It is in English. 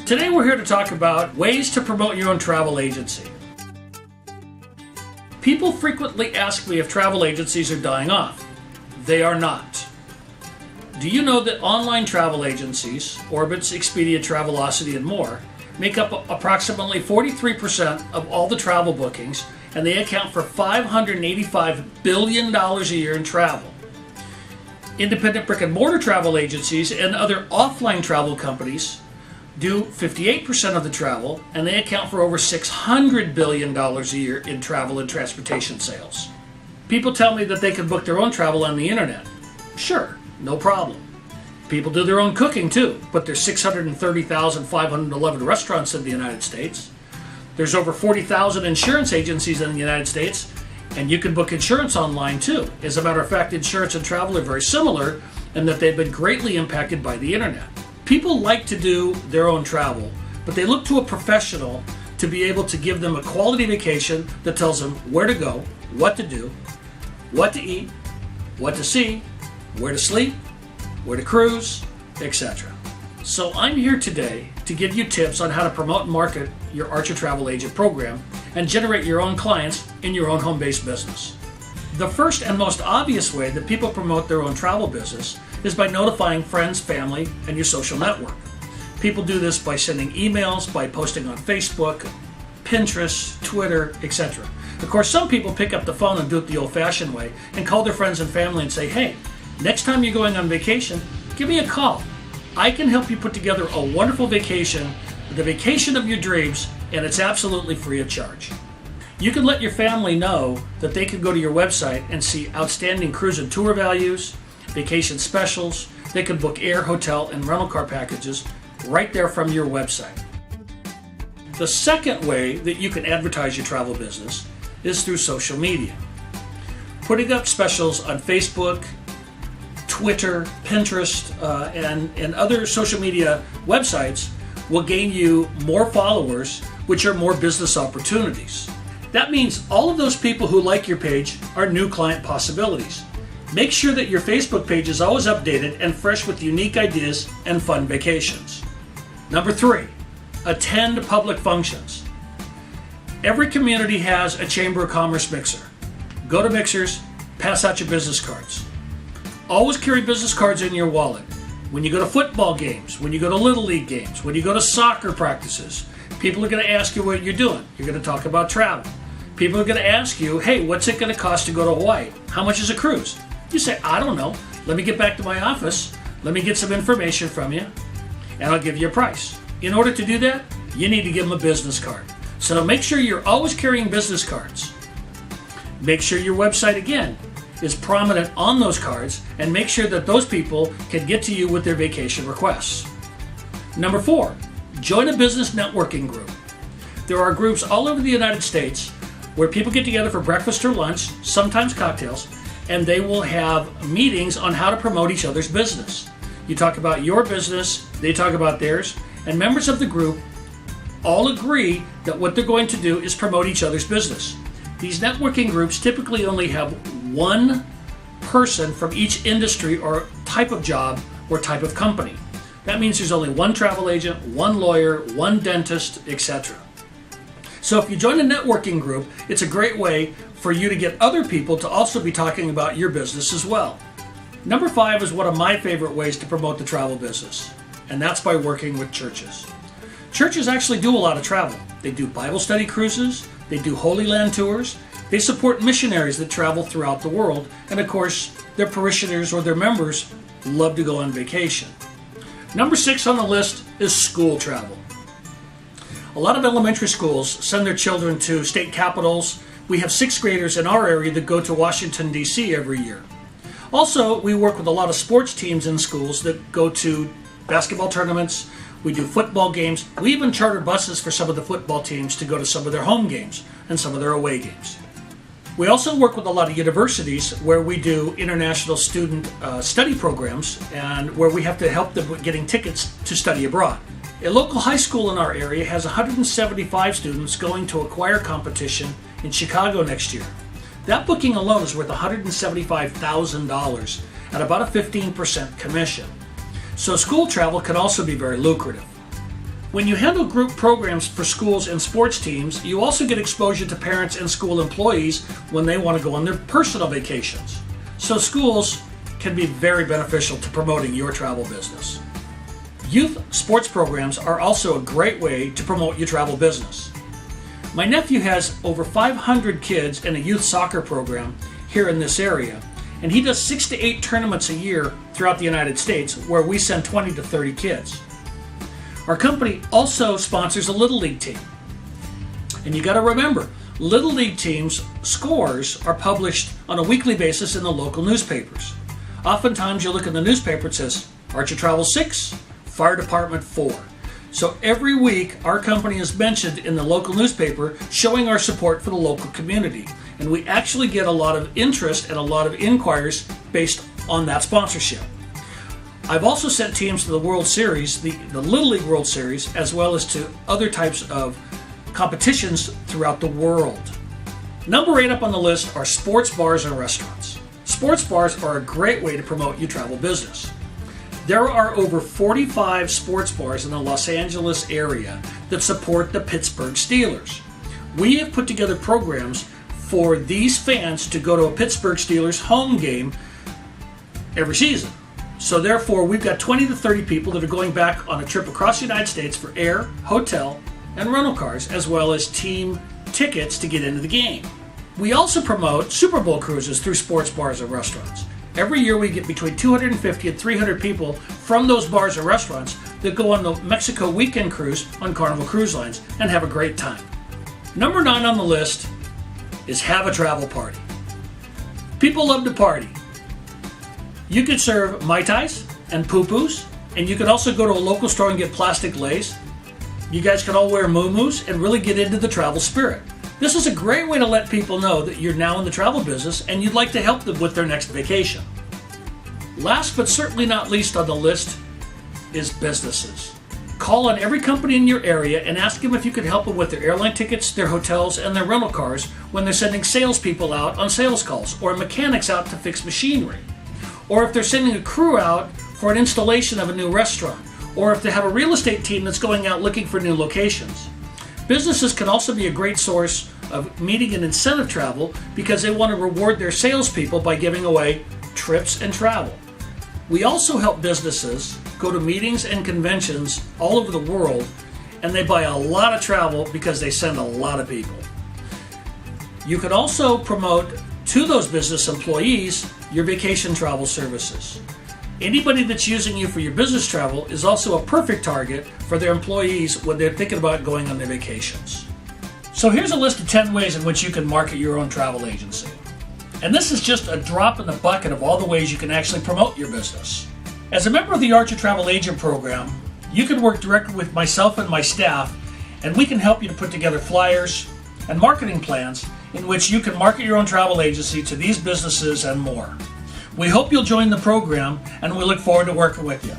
Today we're here to talk about ways to promote your own travel agency. People frequently ask me if travel agencies are dying off. They are not. Do you know that online travel agencies, Orbitz, Expedia, Travelocity, and more, make up approximately 43% of all the travel bookings, and they account for $585 billion a year in travel. Independent brick and mortar travel agencies and other offline travel companies do 58% of the travel, and they account for over $600 billion a year in travel and transportation sales. People tell me that they can book their own travel on the internet. Sure, no problem. People do their own cooking too, but there's 630,511 restaurants in the United States. There's over 40,000 insurance agencies in the United States, and you can book insurance online too. As a matter of fact, insurance and travel are very similar in that they've been greatly impacted by the internet. People like to do their own travel, but they look to a professional to be able to give them a quality vacation that tells them where to go, what to do, what to eat, what to see, where to sleep, where to cruise, etc. So I'm here today to give you tips on how to promote and market your Archer Travel Agent program and generate your own clients in your own home-based business. The first and most obvious way that people promote their own travel business is by notifying friends, family, and your social network. People do this by sending emails, by posting on Facebook, Pinterest, Twitter, etc. Of course, some people pick up the phone and do it the old-fashioned way and call their friends and family and say, hey, next time you're going on vacation, give me a call. I can help you put together a wonderful vacation, the vacation of your dreams, and it's absolutely free of charge. You can let your family know that they can go to your website and see outstanding cruise and tour values, vacation specials. They can book air, hotel, and rental car packages right there from your website. The second way that you can advertise your travel business is through social media. Putting up specials on Facebook, Twitter, Pinterest, and other social media websites will gain you more followers, which are more business opportunities. That means all of those people who like your page are new client possibilities. Make sure that your Facebook page is always updated and fresh with unique ideas and fun vacations. Number 3, attend public functions. Every community has a Chamber of Commerce mixer. Go to mixers, pass out your business cards. Always carry business cards in your wallet. When you go to football games, when you go to Little League games, when you go to soccer practices, people are going to ask you what you're doing. You're going to talk about travel. People are going to ask you, hey, what's it going to cost to go to Hawaii? How much is a cruise? You say, I don't know. Let me get back to my office. Let me get some information from you, and I'll give you a price. In order to do that, you need to give them a business card. So make sure you're always carrying business cards. Make sure your website, again, is prominent on those cards, and make sure that those people can get to you with their vacation requests. Number 4, join a business networking group. There are groups all over the United States where people get together for breakfast or lunch, sometimes cocktails, and they will have meetings on how to promote each other's business. You talk about your business, they talk about theirs, and members of the group all agree that what they're going to do is promote each other's business. These networking groups typically only have one person from each industry or type of job or type of company. That means there's only one travel agent, one lawyer, one dentist, etc. So if you join a networking group, it's a great way for you to get other people to also be talking about your business as well. Number 5 is one of my favorite ways to promote the travel business, and that's by working with churches. Churches actually do a lot of travel. They do Bible study cruises, they do Holy Land tours, they support missionaries that travel throughout the world, and of course, their parishioners or their members love to go on vacation. Number 6 on the list is school travel. A lot of elementary schools send their children to state capitals. We have 6th graders in our area that go to Washington, D.C. every year. Also, we work with a lot of sports teams in schools that go to basketball tournaments. We do football games. We even charter buses for some of the football teams to go to some of their home games and some of their away games. We also work with a lot of universities where we do international student study programs and where we have to help them with getting tickets to study abroad. A local high school in our area has 175 students going to a choir competition in Chicago next year. That booking alone is worth $175,000 at about a 15% commission. So school travel can also be very lucrative. When you handle group programs for schools and sports teams, you also get exposure to parents and school employees when they want to go on their personal vacations. So schools can be very beneficial to promoting your travel business. Youth sports programs are also a great way to promote your travel business. My nephew has over 500 kids in a youth soccer program here in this area, and he does 6 to 8 tournaments a year throughout the United States where we send 20 to 30 kids. Our company also sponsors a Little League team. And you got to remember, Little League teams' scores are published on a weekly basis in the local newspapers. Oftentimes you look in the newspaper, it says Archer Travel 6, Fire Department 4. So every week our company is mentioned in the local newspaper showing our support for the local community. And we actually get a lot of interest and a lot of inquiries based on that sponsorship. I've also sent teams to the World Series, the Little League World Series, as well as to other types of competitions throughout the world. Number 8 up on the list are sports bars and restaurants. Sports bars are a great way to promote your travel business. There are over 45 sports bars in the Los Angeles area that support the Pittsburgh Steelers. We have put together programs for these fans to go to a Pittsburgh Steelers home game every season. So therefore, we've got 20 to 30 people that are going back on a trip across the United States for air, hotel, and rental cars, as well as team tickets to get into the game. We also promote Super Bowl cruises through sports bars and restaurants. Every year we get between 250 and 300 people from those bars and restaurants that go on the Mexico weekend cruise on Carnival Cruise Lines and have a great time. Number 9 on the list is have a travel party. People love to party. You could serve Mai Tais and poo-poos, and you could also go to a local store and get plastic leis. You guys can all wear muumuus and really get into the travel spirit. This is a great way to let people know that you're now in the travel business and you'd like to help them with their next vacation. Last but certainly not least on the list is businesses. Call on every company in your area and ask them if you could help them with their airline tickets, their hotels, and their rental cars when they're sending salespeople out on sales calls or mechanics out to fix machinery. Or if they're sending a crew out for an installation of a new restaurant, or if they have a real estate team that's going out looking for new locations. Businesses can also be a great source of meeting and incentive travel because they want to reward their salespeople by giving away trips and travel. We also help businesses go to meetings and conventions all over the world, and they buy a lot of travel because they send a lot of people. You can also promote to those business employees your vacation travel services. Anybody that's using you for your business travel is also a perfect target for their employees when they're thinking about going on their vacations. So here's a list of 10 ways in which you can market your own travel agency. And this is just a drop in the bucket of all the ways you can actually promote your business. As a member of the Archer Travel Agent Program, you can work directly with myself and my staff, and we can help you to put together flyers and marketing plans in which you can market your own travel agency to these businesses and more. We hope you'll join the program, and we look forward to working with you.